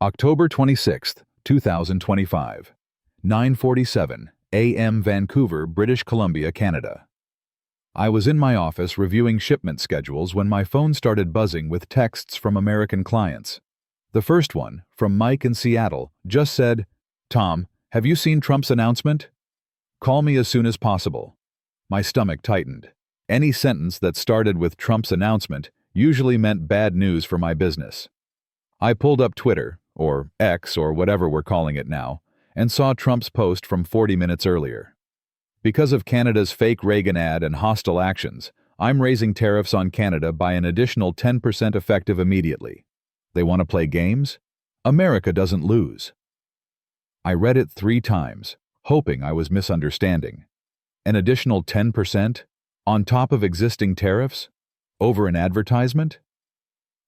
October 26, 2025, 9:47 a.m. Vancouver, British Columbia, Canada. I was in my office reviewing shipment schedules when my phone started buzzing with texts from American clients. The first one, from Mike in Seattle, just said, "Tom, have you seen Trump's announcement? Call me as soon as possible." My stomach tightened. Any sentence that started with Trump's announcement usually meant bad news for my business. I pulled up Twitter, or X or whatever we're calling it now, and saw Trump's post from 40 minutes earlier. Because of Canada's fake Reagan ad and hostile actions, I'm raising tariffs on Canada by an additional 10% effective immediately. They want to play games? America doesn't lose. I read it 3 times, hoping I was misunderstanding. An additional 10%? On top of existing tariffs? Over an advertisement?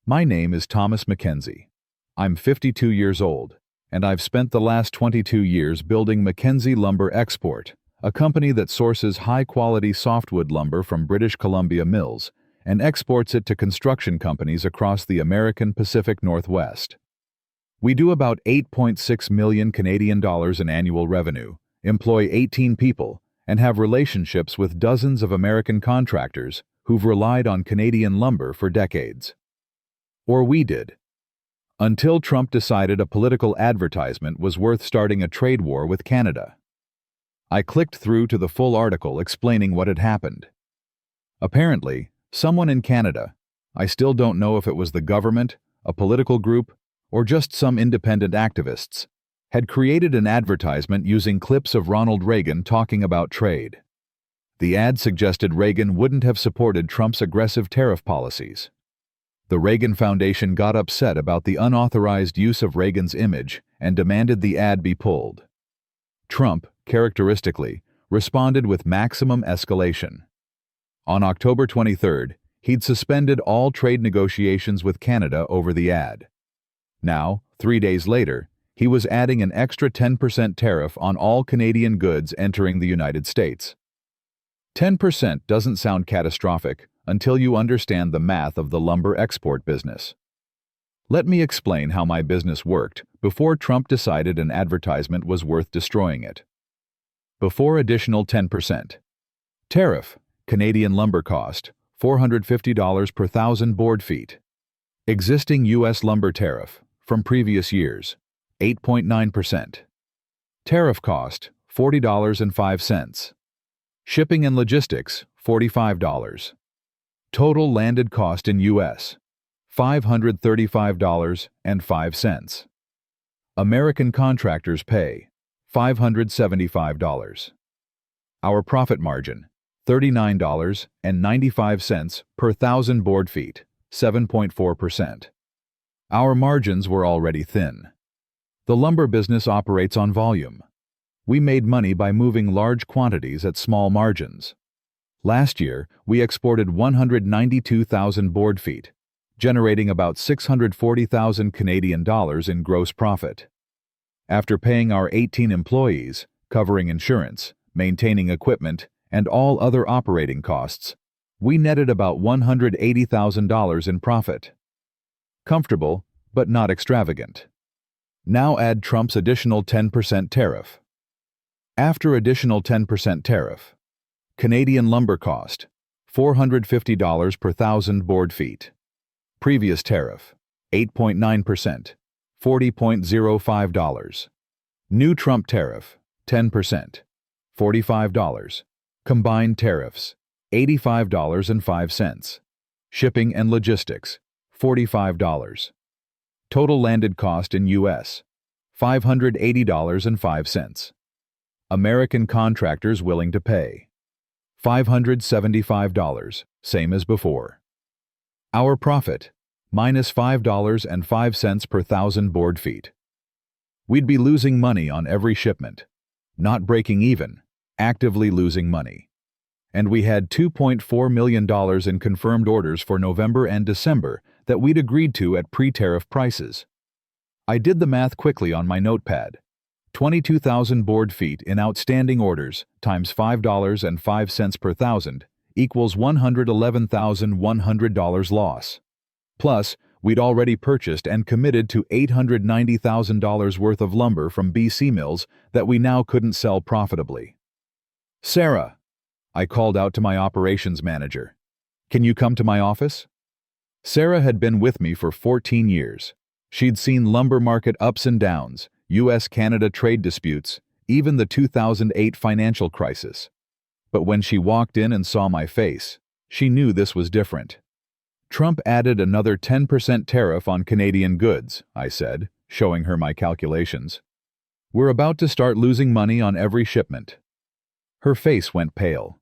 My name is Thomas McKenzie. I'm 52 years old, and I've spent the last 22 years building McKenzie Lumber Export, a company that sources high-quality softwood lumber from British Columbia mills and exports it to construction companies across the American Pacific Northwest. We do about 8.6 million Canadian dollars in annual revenue, employ 18 people, and have relationships with dozens of American contractors who've relied on Canadian lumber for decades. Or we did. Until Trump decided a political advertisement was worth starting a trade war with Canada. I clicked through to the full article explaining what had happened. Apparently, someone in Canada, I still don't know if it was the government, a political group, or just some independent activists, had created an advertisement using clips of Ronald Reagan talking about trade. The ad suggested Reagan wouldn't have supported Trump's aggressive tariff policies. The Reagan Foundation got upset about the unauthorized use of Reagan's image and demanded the ad be pulled. Trump, characteristically, responded with maximum escalation. On October 23rd, he'd suspended all trade negotiations with Canada over the ad. Now, 3 days later, he was adding an extra 10% tariff on all Canadian goods entering the United States. 10% doesn't sound catastrophic until you understand the math of the lumber export business. Let me explain how my business worked before Trump decided an advertisement was worth destroying it. Before additional 10%. Tariff, Canadian lumber cost, $450 per 1,000 board feet. Existing U.S. lumber tariff, from previous years, 8.9%. Tariff cost, $40.05. Shipping and logistics, $45. Total landed cost in U.S., $535.05. American contractors pay, $575. Our profit margin, $39.95 per 1,000 board feet, 7.4%. Our margins were already thin. The lumber business operates on volume. We made money by moving large quantities at small margins. Last year, we exported 192,000 board feet, generating about 640,000 Canadian dollars in gross profit. After paying our 18 employees, covering insurance, maintaining equipment, and all other operating costs, we netted about $180,000 in profit. Comfortable, but not extravagant. Now add Trump's additional 10% tariff. After additional 10% tariff, Canadian lumber cost, $450 per 1,000 board feet. Previous tariff, 8.9%, $40.05. New Trump tariff, 10%, $45. Combined tariffs, $85.05. Shipping and logistics, $45. Total landed cost in U.S., $580.05. American contractors willing to pay, $575, same as before. Our profit, minus $5.05 per 1,000 board feet. We'd be losing money on every shipment, not breaking even, actively losing money. And we had $2.4 million in confirmed orders for November and December that we'd agreed to at pre-tariff prices. I did the math quickly on my notepad. 22,000 board feet in outstanding orders times $5.05 per 1,000 equals $111,100 loss. Plus, we'd already purchased and committed to $890,000 worth of lumber from BC mills that we now couldn't sell profitably. "Sarah," I called out to my operations manager, "can you come to my office?" Sarah had been with me for 14 years. She'd seen lumber market ups and downs, US-Canada trade disputes, even the 2008 financial crisis. But when she walked in and saw my face, she knew this was different. "Trump added another 10% tariff on Canadian goods," I said, showing her my calculations. "We're about to start losing money on every shipment." Her face went pale.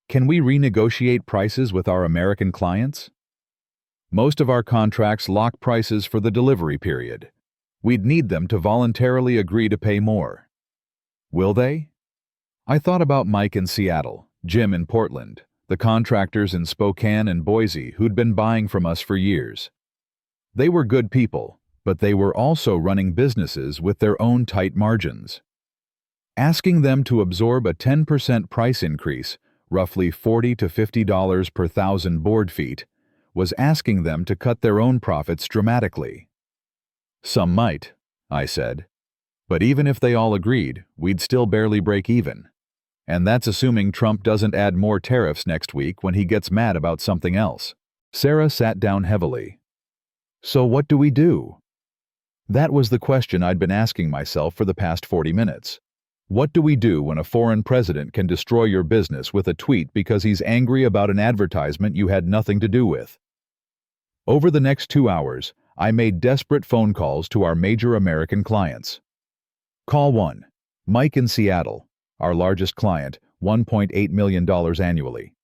"Can we renegotiate prices with our American clients?" "Most of our contracts lock prices for the delivery period. We'd need them to voluntarily agree to pay more." "Will they?" I thought about Mike in Seattle, Jim in Portland, the contractors in Spokane and Boise who'd been buying from us for years. They were good people, but they were also running businesses with their own tight margins. Asking them to absorb a 10% price increase, roughly $40 to $50 per thousand board feet, was asking them to cut their own profits dramatically. "Some might," I said. "But even if they all agreed, we'd still barely break even. And that's assuming Trump doesn't add more tariffs next week when he gets mad about something else." Sarah sat down heavily. "So what do we do?" That was the question I'd been asking myself for the past 40 minutes. What do we do when a foreign president can destroy your business with a tweet because he's angry about an advertisement you had nothing to do with? Over the next 2 hours, I made desperate phone calls to our major American clients. Call 1. Mike in Seattle, our largest client, $1.8 million annually.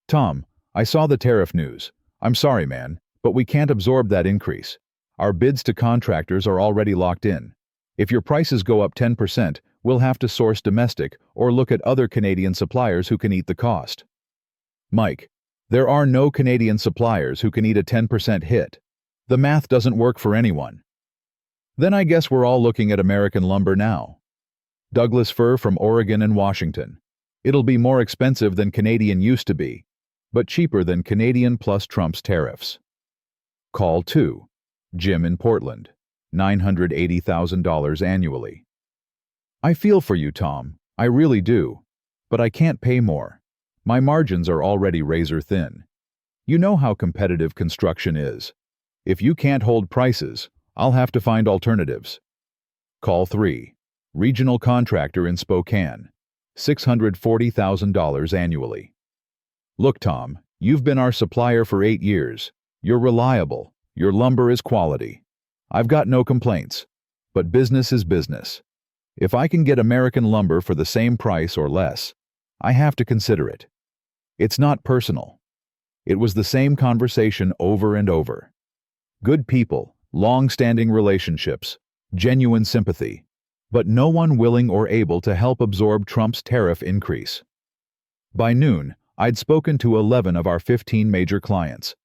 "Tom, I saw the tariff news. I'm sorry, man, but we can't absorb that increase. Our bids to contractors are already locked in. If your prices go up 10%, we'll have to source domestic or look at other Canadian suppliers who can eat the cost." "Mike, there are no Canadian suppliers who can eat a 10% hit. The math doesn't work for anyone." "Then I guess we're all looking at American lumber now. Douglas fir from Oregon and Washington. It'll be more expensive than Canadian used to be, but cheaper than Canadian plus Trump's tariffs." Call 2. Jim in Portland, $980,000 annually. "I feel for you, Tom. I really do. But I can't pay more. My margins are already razor thin. You know how competitive construction is. If you can't hold prices, I'll have to find alternatives." Call 3. Regional contractor in Spokane, $640,000 annually. "Look, Tom, you've been our supplier for 8 years. You're reliable. Your lumber is quality. I've got no complaints. But business is business. If I can get American lumber for the same price or less, I have to consider it. It's not personal." It was the same conversation over and over. Good people, long-standing relationships, genuine sympathy, but no one willing or able to help absorb Trump's tariff increase. By noon, I'd spoken to 11 of our 15 major clients.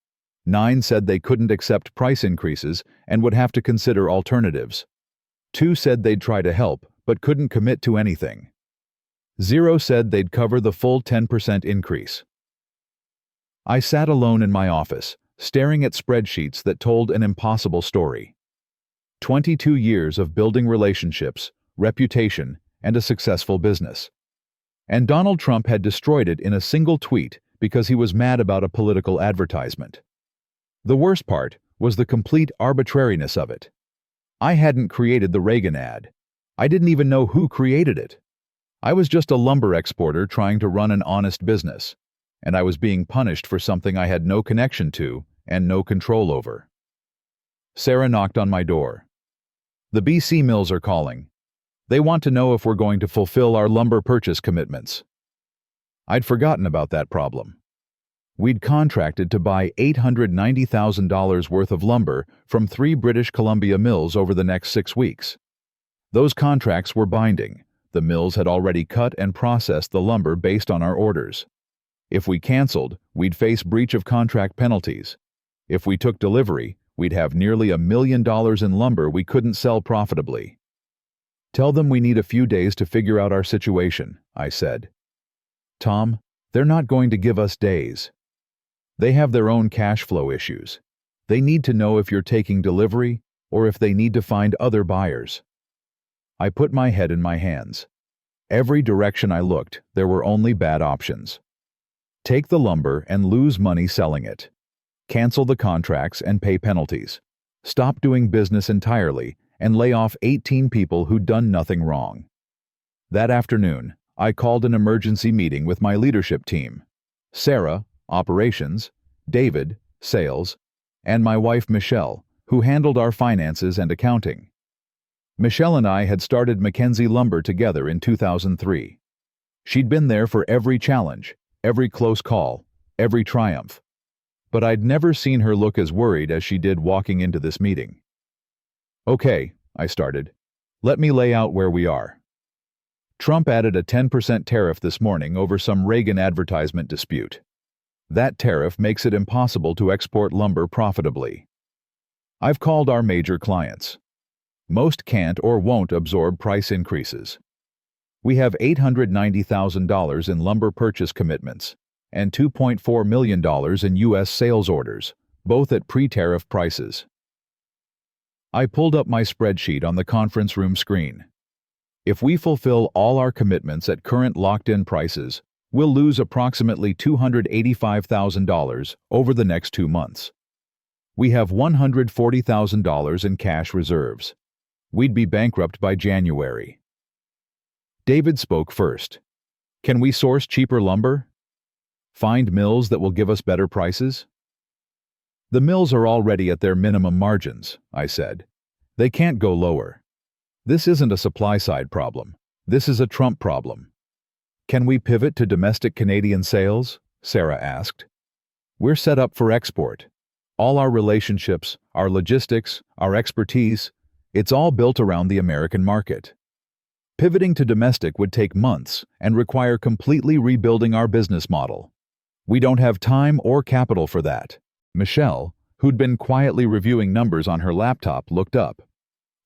9 said they couldn't accept price increases and would have to consider alternatives. 2 said they'd try to help, but couldn't commit to anything. 0 said they'd cover the full 10% increase. I sat alone in my office, staring at spreadsheets that told an impossible story. 22 years of building relationships, reputation, and a successful business. And Donald Trump had destroyed it in a single tweet because he was mad about a political advertisement. The worst part was the complete arbitrariness of it. I hadn't created the Reagan ad. I didn't even know who created it. I was just a lumber exporter trying to run an honest business, and I was being punished for something I had no connection to and no control over. Sarah knocked on my door. "The BC mills are calling. They want to know if we're going to fulfill our lumber purchase commitments." I'd forgotten about that problem. We'd contracted to buy $890,000 worth of lumber from 3 British Columbia mills over the next 6 weeks. Those contracts were binding. The mills had already cut and processed the lumber based on our orders. If we canceled, we'd face breach of contract penalties. If we took delivery, we'd have nearly $1 million in lumber we couldn't sell profitably. "Tell them we need a few days to figure out our situation," I said. "Tom, they're not going to give us days. They have their own cash flow issues. They need to know if you're taking delivery or if they need to find other buyers. I put my head in my hands. Every direction I looked, there were only bad options. Take the lumber and lose money selling it. Cancel the contracts and pay penalties. Stop doing business entirely and lay off 18 people who'd done nothing wrong. That afternoon, I called an emergency meeting with my leadership team. Sarah, operations, David, sales, and my wife Michelle, who handled our finances and accounting. Michelle and I had started McKenzie Lumber together in 2003. She'd been there for every challenge, every close call, every triumph. But I'd never seen her look as worried as she did walking into this meeting. "Okay," I started. "Let me lay out where we are. Trump added a 10% tariff this morning over some Reagan advertisement dispute. That tariff makes it impossible to export lumber profitably. I've called our major clients. Most can't or won't absorb price increases. We have $890,000 in lumber purchase commitments and $2.4 million in U.S. sales orders, both at pre-tariff prices." I pulled up my spreadsheet on the conference room screen. If we fulfill all our commitments at current locked-in prices, we'll lose approximately $285,000 over the next 2 months. We have $140,000 in cash reserves. We'd be bankrupt by January. David spoke first. "Can we source cheaper lumber? Find mills that will give us better prices?" "The mills are already at their minimum margins," I said. "They can't go lower. This isn't a supply-side problem. This is a Trump problem." "Can we pivot to domestic Canadian sales?" Sarah asked. "We're set up for export. All our relationships, our logistics, our expertise, it's all built around the American market. Pivoting to domestic would take months and require completely rebuilding our business model. We don't have time or capital for that." Michelle, who'd been quietly reviewing numbers on her laptop, looked up.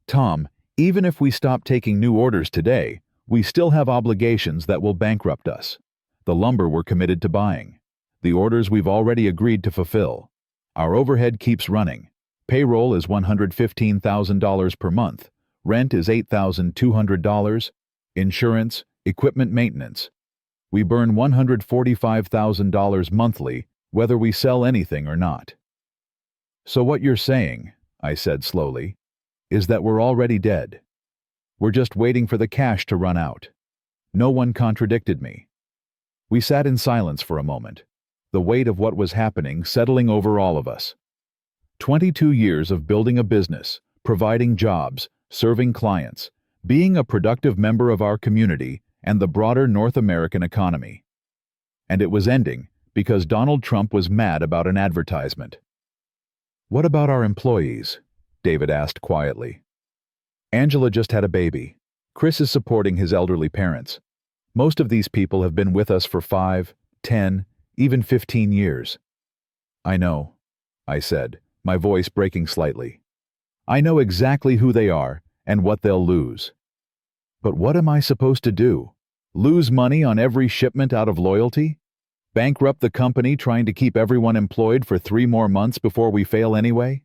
"Tom, even if we stop taking new orders today, we still have obligations that will bankrupt us. The lumber we're committed to buying. The orders we've already agreed to fulfill. Our overhead keeps running. Payroll is $115,000 per month. Rent is $8,200. Insurance, equipment maintenance. We burn $145,000 monthly, whether we sell anything or not." "So what you're saying," I said slowly, "is that we're already dead. We're just waiting for the cash to run out." No one contradicted me. We sat in silence for a moment, the weight of what was happening settling over all of us. 22 years of building a business, providing jobs, serving clients, being a productive member of our community and the broader North American economy. And it was ending because Donald Trump was mad about an advertisement. "What about our employees?" David asked quietly. "Angela just had a baby. Chris is supporting his elderly parents. Most of these people have been with us for 5, 10, even 15 years. "I know," I said, my voice breaking slightly. "I know exactly who they are and what they'll lose. But what am I supposed to do? Lose money on every shipment out of loyalty? Bankrupt the company trying to keep everyone employed for 3 more months before we fail anyway?"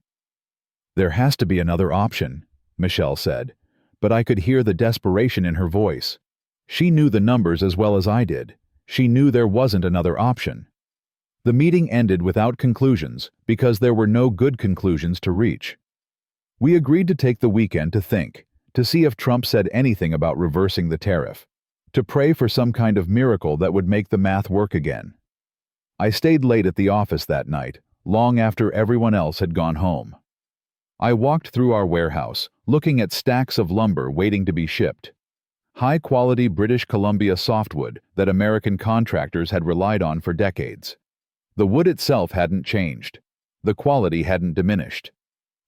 "There has to be another option," Michelle said, but I could hear the desperation in her voice. She knew the numbers as well as I did. She knew there wasn't another option. The meeting ended without conclusions because there were no good conclusions to reach. We agreed to take the weekend to think, to see if Trump said anything about reversing the tariff, to pray for some kind of miracle that would make the math work again. I stayed late at the office that night, long after everyone else had gone home. I walked through our warehouse, looking at stacks of lumber waiting to be shipped. High-quality British Columbia softwood that American contractors had relied on for decades. The wood itself hadn't changed. The quality hadn't diminished.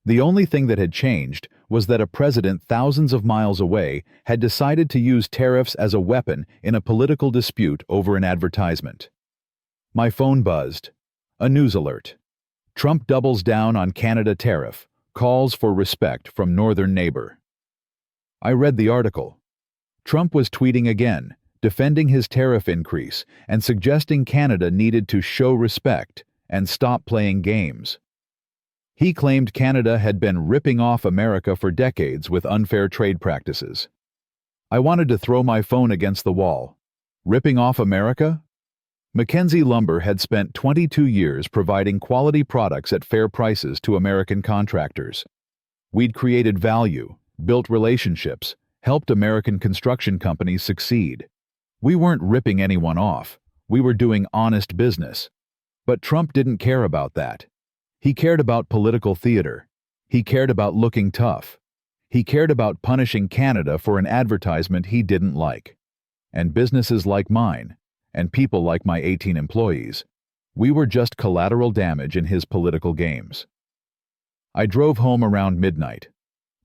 The only thing that had changed was that a president thousands of miles away had decided to use tariffs as a weapon in a political dispute over an advertisement. My phone buzzed. A news alert. Trump doubles down on Canada tariff, calls for respect from northern neighbor. I read the article. Trump was tweeting again, defending his tariff increase and suggesting Canada needed to show respect and stop playing games. He claimed Canada had been ripping off America for decades with unfair trade practices. I wanted to throw my phone against the wall. Ripping off America? McKenzie Lumber had spent 22 years providing quality products at fair prices to American contractors. We'd created value, built relationships, helped American construction companies succeed. We weren't ripping anyone off. We were doing honest business. But Trump didn't care about that. He cared about political theater. He cared about looking tough. He cared about punishing Canada for an advertisement he didn't like. And businesses like mine, and people like my 18 employees, we were just collateral damage in his political games. I drove home around midnight.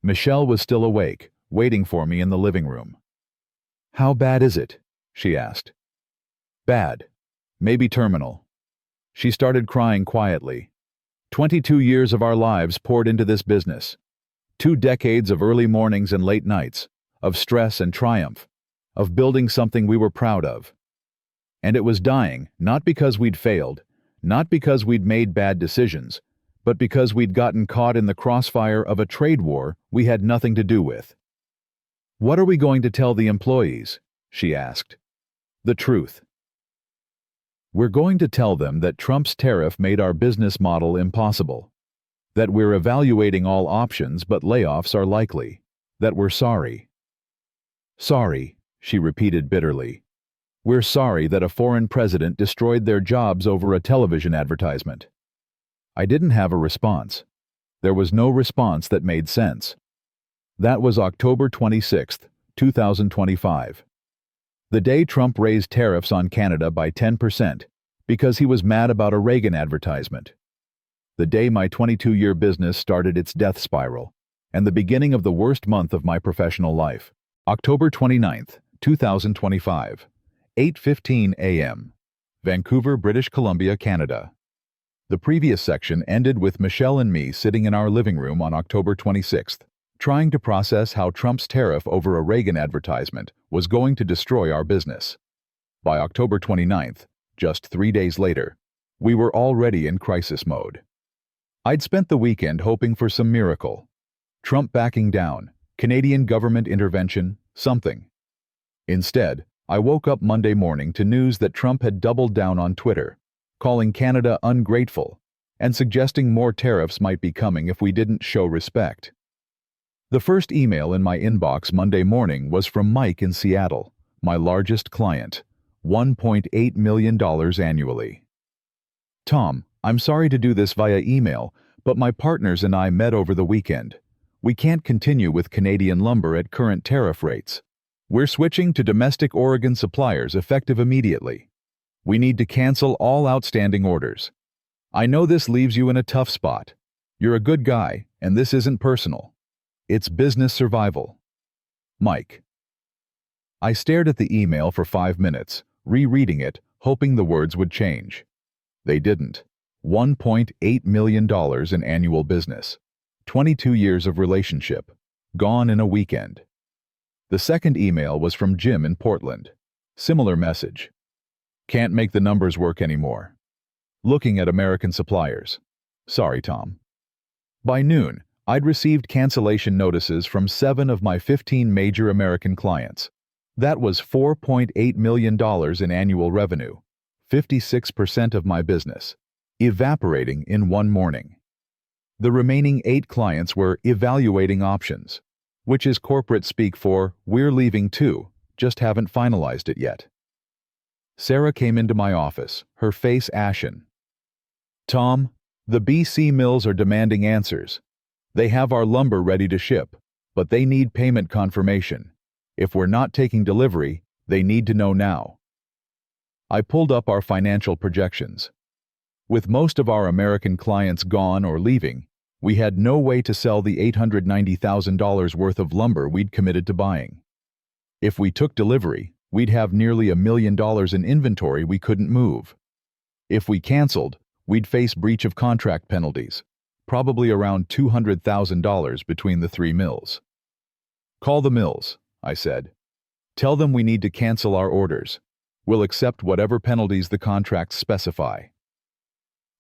Michelle was still awake, waiting for me in the living room. "How bad is it?" she asked. "Bad. Maybe terminal." She started crying quietly. 22 years of our lives poured into this business. 2 decades of early mornings and late nights, of stress and triumph, of building something we were proud of. And it was dying, not because we'd failed, not because we'd made bad decisions, but because we'd gotten caught in the crossfire of a trade war we had nothing to do with. "What are we going to tell the employees?" she asked. "The truth. We're going to tell them that Trump's tariff made our business model impossible, that we're evaluating all options but layoffs are likely, that we're sorry." "Sorry," she repeated bitterly. "We're sorry that a foreign president destroyed their jobs over a television advertisement." I didn't have a response. There was no response that made sense. That was October 26, 2025. The day Trump raised tariffs on Canada by 10% because he was mad about a Reagan advertisement. The day my 22-year business started its death spiral, and the beginning of the worst month of my professional life. October 29, 2025, 8:15 a.m. Vancouver, British Columbia, Canada. The previous section ended with Michelle and me sitting in our living room on October 26th, trying to process how Trump's tariff over a Reagan advertisement was going to destroy our business. By October 29th, just 3 days later, we were already in crisis mode. I'd spent the weekend hoping for some miracle. Trump backing down, Canadian government intervention, something. Instead, I woke up Monday morning to news that Trump had doubled down on Twitter, calling Canada ungrateful, and suggesting more tariffs might be coming if we didn't show respect. The first email in my inbox Monday morning was from Mike in Seattle, my largest client, $1.8 million annually. "Tom, I'm sorry to do this via email, but my partners and I met over the weekend. We can't continue with Canadian lumber at current tariff rates. We're switching to domestic Oregon suppliers effective immediately. We need to cancel all outstanding orders. I know this leaves you in a tough spot. You're a good guy, and this isn't personal. It's business survival. Mike." I stared at the email for 5 minutes, rereading it, hoping the words would change. They didn't. $1.8 million in annual business. 22 years of relationship. Gone in a weekend. The second email was from Jim in Portland. Similar message. "Can't make the numbers work anymore. Looking at American suppliers. Sorry, Tom." By noon, I'd received cancellation notices from 7 of my 15 major American clients. That was $4.8 million in annual revenue, 56% of my business, evaporating in one morning. The remaining 8 clients were evaluating options, which is corporate speak for "we're leaving too, just haven't finalized it yet." Sarah came into my office, her face ashen. "Tom, the BC mills are demanding answers. They have our lumber ready to ship, but they need payment confirmation. If we're not taking delivery, they need to know now." I pulled up our financial projections. With most of our American clients gone or leaving, we had no way to sell the $890,000 worth of lumber we'd committed to buying. If we took delivery, we'd have nearly $1 million in inventory we couldn't move. If we canceled, we'd face breach of contract penalties, probably around $200,000 between the 3 mills. "Call the mills," I said. "Tell them we need to cancel our orders. We'll accept whatever penalties the contracts specify."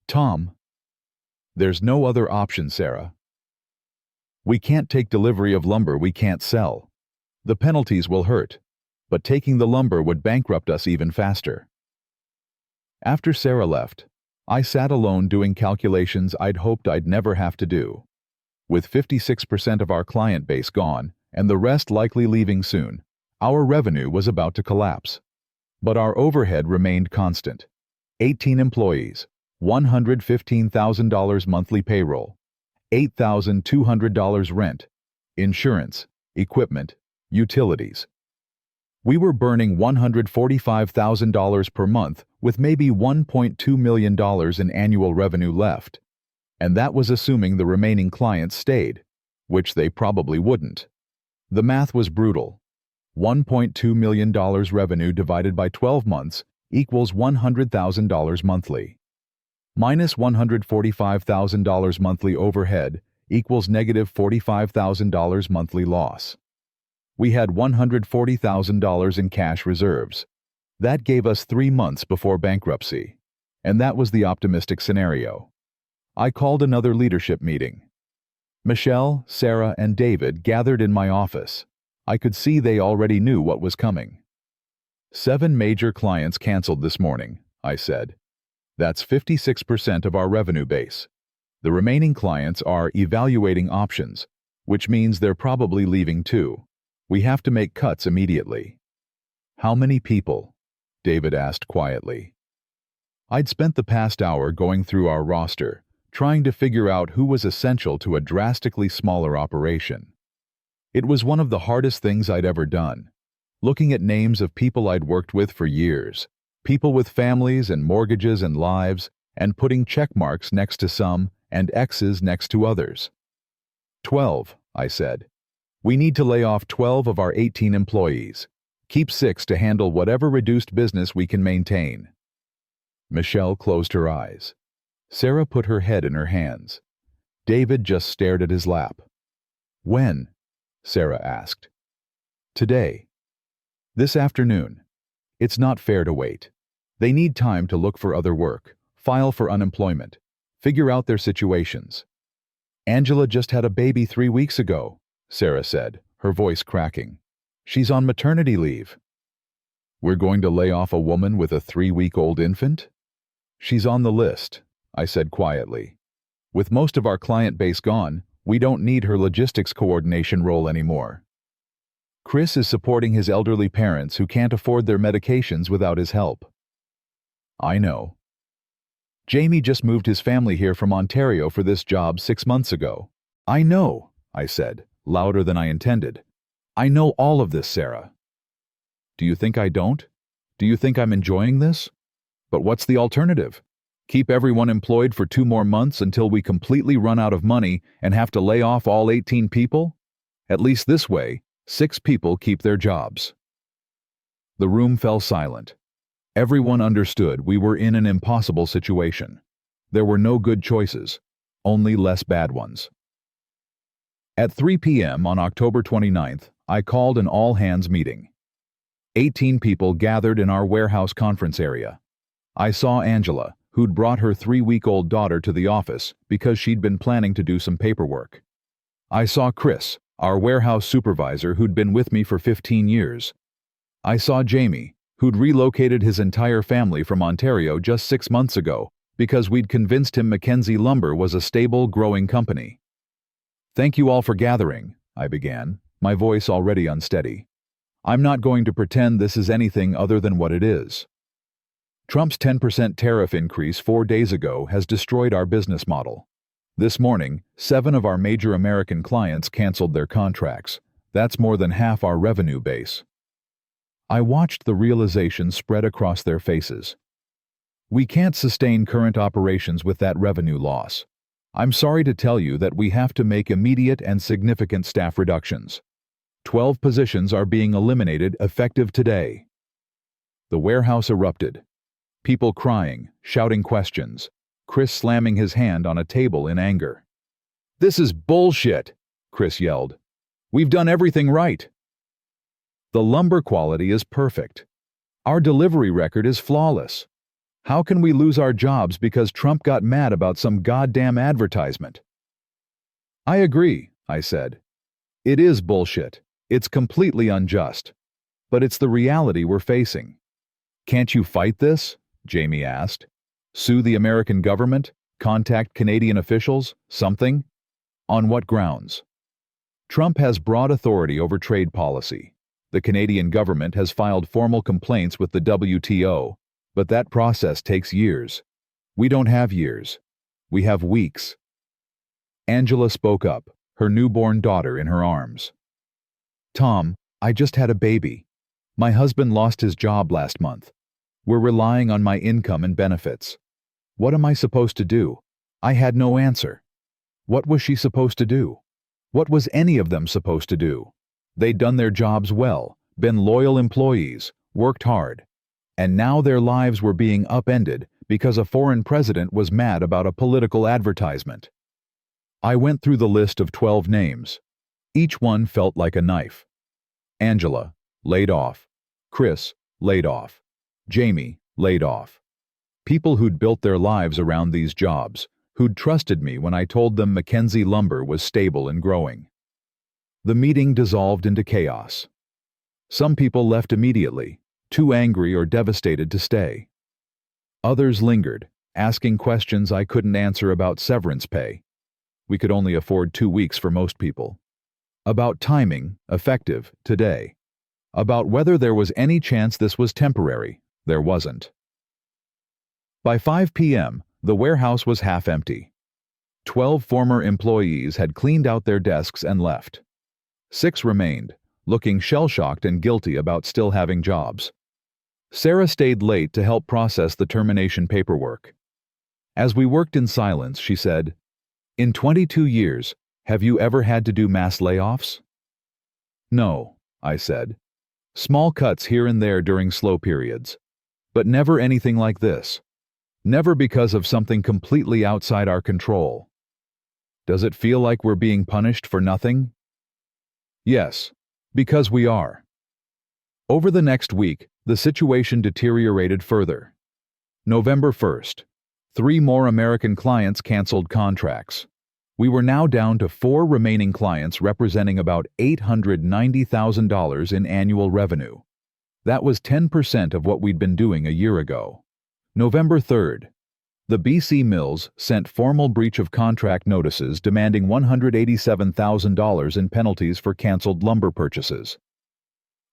"Tom." There's no other option, Sarah. We can't take delivery of lumber we can't sell. The penalties will hurt, but taking the lumber would bankrupt us even faster. After Sarah left, I sat alone doing calculations I'd hoped I'd never have to do. With 56% of our client base gone, and the rest likely leaving soon, our revenue was about to collapse. But our overhead remained constant. 18 employees, $115,000 monthly payroll, $8,200 rent, insurance, equipment, utilities. We were burning $145,000 per month with maybe $1.2 million in annual revenue left. And that was assuming the remaining clients stayed, which they probably wouldn't. The math was brutal. $1.2 million revenue divided by 12 months equals $100,000 monthly. Minus $145,000 monthly overhead equals negative $45,000 monthly loss. We had $140,000 in cash reserves. That gave us 3 months before bankruptcy, and that was the optimistic scenario. I called another leadership meeting. Michelle, Sarah, and David gathered in my office. I could see they already knew what was coming. 7 major clients canceled this morning, I said. That's 56% of our revenue base. The remaining clients are evaluating options, which means they're probably leaving too. We have to make cuts immediately. How many people? David asked quietly. I'd spent the past hour going through our roster, trying to figure out who was essential to a drastically smaller operation. It was one of the hardest things I'd ever done, looking at names of people I'd worked with for years, people with families and mortgages and lives, and putting check marks next to some and X's next to others. 12, I said. We need to lay off 12 of our 18 employees. Keep 6 to handle whatever reduced business we can maintain. Michelle closed her eyes. Sarah put her head in her hands. David just stared at his lap. When? Sarah asked. Today. This afternoon. It's not fair to wait. They need time to look for other work, file for unemployment, figure out their situations. Angela just had a baby 3 weeks ago, Sarah said, her voice cracking. She's on maternity leave. We're going to lay off a woman with a 3-week-old infant? She's on the list, I said quietly. With most of our client base gone, we don't need her logistics coordination role anymore. Chris is supporting his elderly parents who can't afford their medications without his help. I know. Jamie just moved his family here from Ontario for this job 6 months ago. I know, I said, louder than I intended. I know all of this, Sarah. Do you think I don't? Do you think I'm enjoying this? But what's the alternative? Keep everyone employed for 2 more months until we completely run out of money and have to lay off all 18 people? At least this way, 6 people keep their jobs. The room fell silent. Everyone understood we were in an impossible situation. There were no good choices, only less bad ones. At 3 p.m. on October 29th, I called an all-hands meeting. 18 people gathered in our warehouse conference area. I saw Angela, who'd brought her 3-week-old daughter to the office because she'd been planning to do some paperwork. I saw Chris, our warehouse supervisor who'd been with me for 15 years. I saw Jamie, who'd relocated his entire family from Ontario just 6 months ago because we'd convinced him McKenzie Lumber was a stable, growing company. Thank you all for gathering, I began, my voice already unsteady. I'm not going to pretend this is anything other than what it is. Trump's 10% tariff increase 4 days ago has destroyed our business model. This morning, 7 of our major American clients canceled their contracts. That's more than half our revenue base. I watched the realization spread across their faces. We can't sustain current operations with that revenue loss. I'm sorry to tell you that we have to make immediate and significant staff reductions. 12 positions are being eliminated effective today. The warehouse erupted. People crying, shouting questions. Chris slamming his hand on a table in anger. This is bullshit, Chris yelled. We've done everything right. The lumber quality is perfect. Our delivery record is flawless. How can we lose our jobs because Trump got mad about some goddamn advertisement? I agree, I said. It is bullshit. It's completely unjust. But it's the reality we're facing. Can't you fight this? Jamie asked. Sue the American government? Contact Canadian officials? Something? On what grounds? Trump has broad authority over trade policy. The Canadian government has filed formal complaints with the WTO, but that process takes years. We don't have years. We have weeks. Angela spoke up, her newborn daughter in her arms. Tom, I just had a baby. My husband lost his job last month. We're relying on my income and benefits. What am I supposed to do? I had no answer. What was she supposed to do? What was any of them supposed to do? They'd done their jobs well, been loyal employees, worked hard. And now their lives were being upended because a foreign president was mad about a political advertisement. I went through the list of 12 names. Each one felt like a knife. Angela, laid off. Chris, laid off. Jamie, laid off. People who'd built their lives around these jobs, who'd trusted me when I told them McKenzie Lumber was stable and growing. The meeting dissolved into chaos. Some people left immediately, too angry or devastated to stay. Others lingered, asking questions I couldn't answer about severance pay. We could only afford 2 weeks for most people. About timing, effective, today. About whether there was any chance this was temporary. There wasn't. By 5 p.m., the warehouse was half empty. 12 former employees had cleaned out their desks and left. 6 remained, looking shell-shocked and guilty about still having jobs. Sarah stayed late to help process the termination paperwork. As we worked in silence, she said, "In 22 years, have you ever had to do mass layoffs?" "No," I said. "Small cuts here and there during slow periods. But never anything like this. Never because of something completely outside our control. Does it feel like we're being punished for nothing?" Yes, because we are. Over the next week, the situation deteriorated further. November 1st, 3 more American clients canceled contracts. We were now down to 4 remaining clients representing about $890,000 in annual revenue. That was 10% of what we'd been doing a year ago. November 3rd, the BC Mills sent formal breach of contract notices demanding $187,000 in penalties for canceled lumber purchases.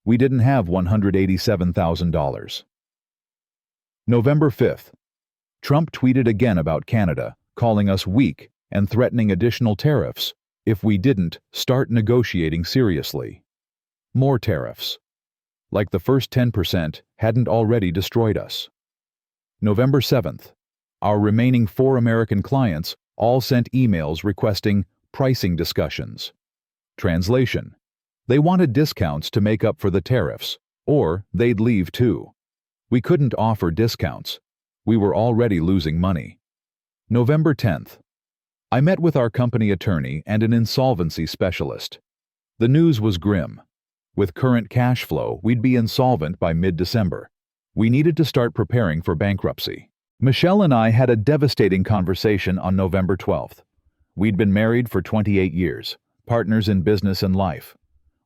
We didn't have $187,000. November 5th, Trump tweeted again about Canada, calling us weak and threatening additional tariffs if we didn't start negotiating seriously. More tariffs. Like the first 10% hadn't already destroyed us. November 7th, our remaining 4 American clients all sent emails requesting pricing discussions. Translation: they wanted discounts to make up for the tariffs, or they'd leave too. We couldn't offer discounts. We were already losing money. November 10th, I met with our company attorney and an insolvency specialist. The news was grim. With current cash flow, we'd be insolvent by mid-December. We needed to start preparing for bankruptcy. Michelle and I had a devastating conversation on November 12th. We'd been married for 28 years, partners in business and life.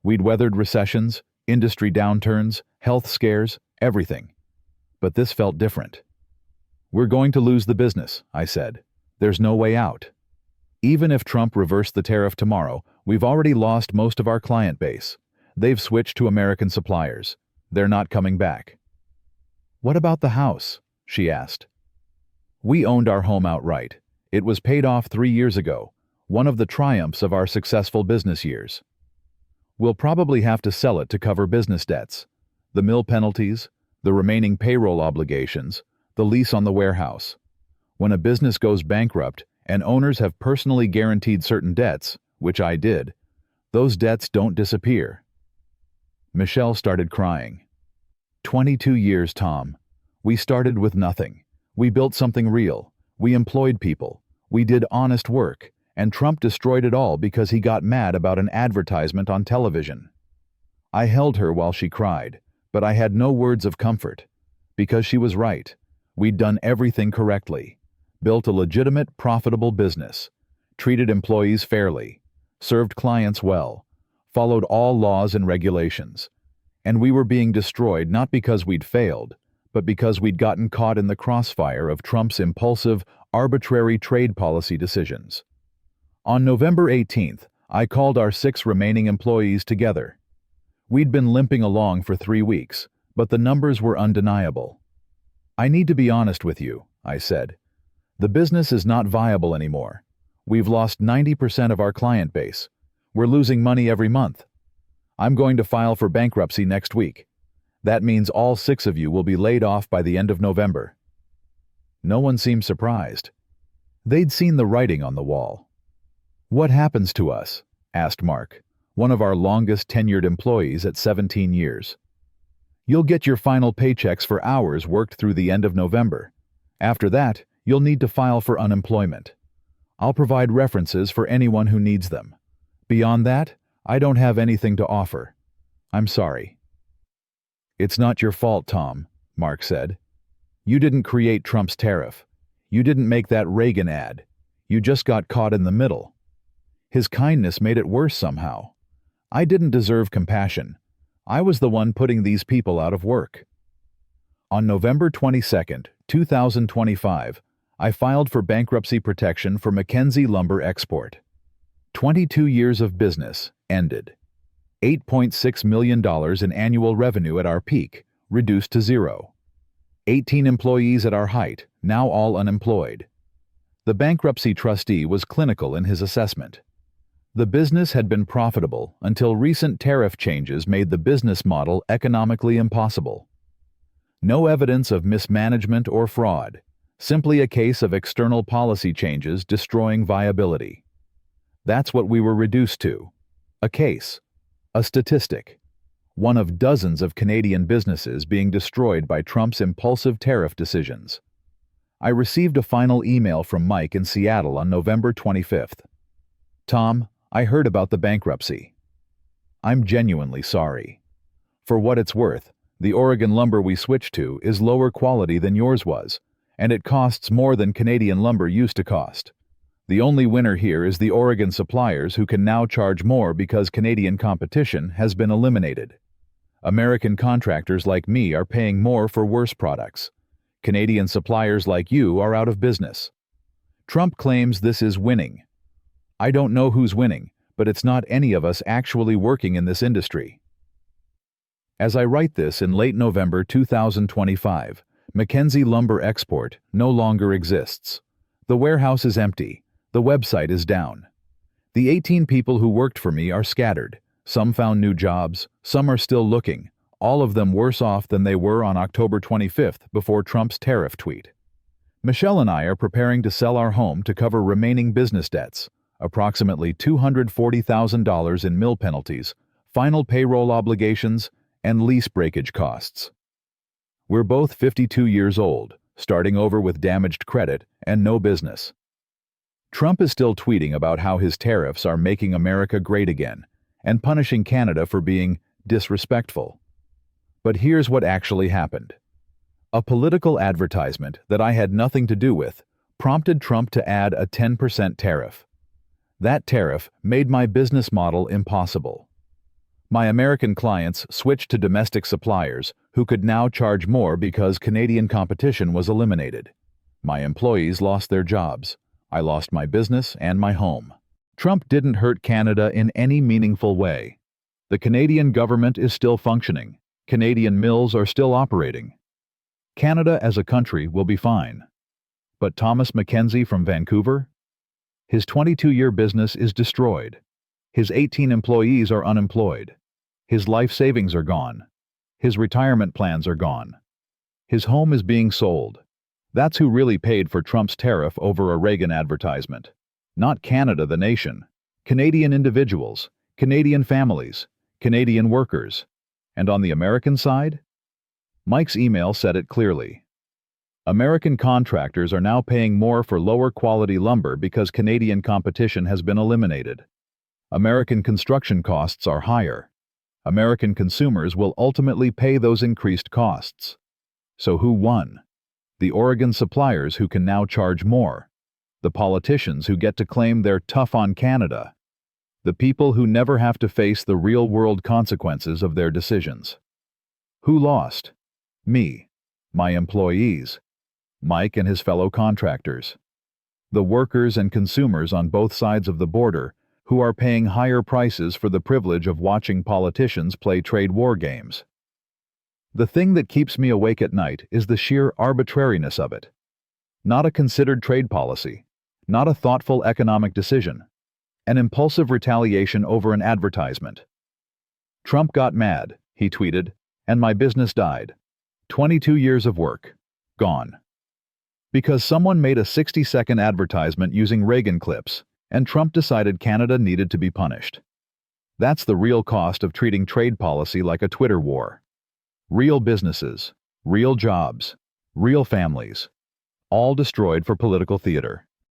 We'd weathered recessions, industry downturns, health scares, everything. But this felt different. "We're going to lose the business," I said. "There's no way out. Even if Trump reversed the tariff tomorrow, we've already lost most of our client base. They've switched to American suppliers. They're not coming back." "What about the house?" she asked. We owned our home outright. It was paid off 3 years ago, one of the triumphs of our successful business years. We'll probably have to sell it to cover business debts, the mill penalties, the remaining payroll obligations, the lease on the warehouse. When a business goes bankrupt and owners have personally guaranteed certain debts, which I did, those debts don't disappear. Michelle started crying. 22 years, Tom. We started with nothing. We built something real. We employed people. We did honest work. And Trump destroyed it all because he got mad about an advertisement on television. I held her while she cried, but I had no words of comfort. Because she was right. We'd done everything correctly, built a legitimate, profitable business, treated employees fairly, served clients well, followed all laws and regulations. And we were being destroyed not because we'd failed, but because we'd gotten caught in the crossfire of Trump's impulsive, arbitrary trade policy decisions. On November 18th, I called our 6 remaining employees together. We'd been limping along for 3 weeks, but the numbers were undeniable. "I need to be honest with you," I said. "The business is not viable anymore. We've lost 90% of our client base. We're losing money every month. I'm going to file for bankruptcy next week. That means all 6 of you will be laid off by the end of November." No one seemed surprised. They'd seen the writing on the wall. "What happens to us?" asked Mark, one of our longest tenured employees at 17 years. "You'll get your final paychecks for hours worked through the end of November. After that, you'll need to file for unemployment. I'll provide references for anyone who needs them. Beyond that, I don't have anything to offer. I'm sorry." "It's not your fault, Tom," Mark said. "You didn't create Trump's tariff. You didn't make that Reagan ad. You just got caught in the middle. His kindness made it worse somehow. I didn't deserve compassion. I was the one putting these people out of work." On November 22, 2025, I filed for bankruptcy protection for McKenzie Lumber Export. 22 years of business ended. $8.6 million in annual revenue at our peak, reduced to 0. 18 employees at our height, now all unemployed. The bankruptcy trustee was clinical in his assessment. The business had been profitable until recent tariff changes made the business model economically impossible. No evidence of mismanagement or fraud, simply a case of external policy changes destroying viability. That's what we were reduced to. A case. A statistic. One of dozens of Canadian businesses being destroyed by Trump's impulsive tariff decisions. I received a final email from Mike in Seattle on November 25th. "Tom, I heard about the bankruptcy. I'm genuinely sorry. For what it's worth, the Oregon lumber we switched to is lower quality than yours was, and it costs more than Canadian lumber used to cost. The only winner here is the Oregon suppliers who can now charge more because Canadian competition has been eliminated. American contractors like me are paying more for worse products. Canadian suppliers like you are out of business. Trump claims this is winning. I don't know who's winning, but it's not any of us actually working in this industry." As I write this in late November 2025, McKenzie Lumber Export no longer exists. The warehouse is empty. The website is down. The 18 people who worked for me are scattered. Some found new jobs, some are still looking, all of them worse off than they were on October 25th before Trump's tariff tweet. Michelle and I are preparing to sell our home to cover remaining business debts, approximately $240,000 in mill penalties, final payroll obligations, and lease breakage costs. We're both 52 years old, starting over with damaged credit and no business. Trump is still tweeting about how his tariffs are making America great again and punishing Canada for being disrespectful. But here's what actually happened. A political advertisement that I had nothing to do with prompted Trump to add a 10% tariff. That tariff made my business model impossible. My American clients switched to domestic suppliers who could now charge more because Canadian competition was eliminated. My employees lost their jobs. I lost my business and my home. Trump didn't hurt Canada in any meaningful way. The Canadian government is still functioning. Canadian mills are still operating. Canada as a country will be fine. But Thomas McKenzie from Vancouver? His 22-year business is destroyed. His 18 employees are unemployed. His life savings are gone. His retirement plans are gone. His home is being sold. That's who really paid for Trump's tariff over a Reagan advertisement. Not Canada the nation. Canadian individuals, Canadian families, Canadian workers. And on the American side? Mike's email said it clearly. American contractors are now paying more for lower quality lumber because Canadian competition has been eliminated. American construction costs are higher. American consumers will ultimately pay those increased costs. So who won? The Oregon suppliers who can now charge more. The politicians who get to claim they're tough on Canada. The people who never have to face the real-world consequences of their decisions. Who lost? Me. My employees. Mike and his fellow contractors. The workers and consumers on both sides of the border who are paying higher prices for the privilege of watching politicians play trade war games. The thing that keeps me awake at night is the sheer arbitrariness of it. Not a considered trade policy, not a thoughtful economic decision, an impulsive retaliation over an advertisement. Trump got mad, he tweeted, and my business died. 22 years of work. Gone. Because someone made a 60-second advertisement using Reagan clips, and Trump decided Canada needed to be punished. That's the real cost of treating trade policy like a Twitter war. Real businesses, real jobs, real families, all destroyed for political theater.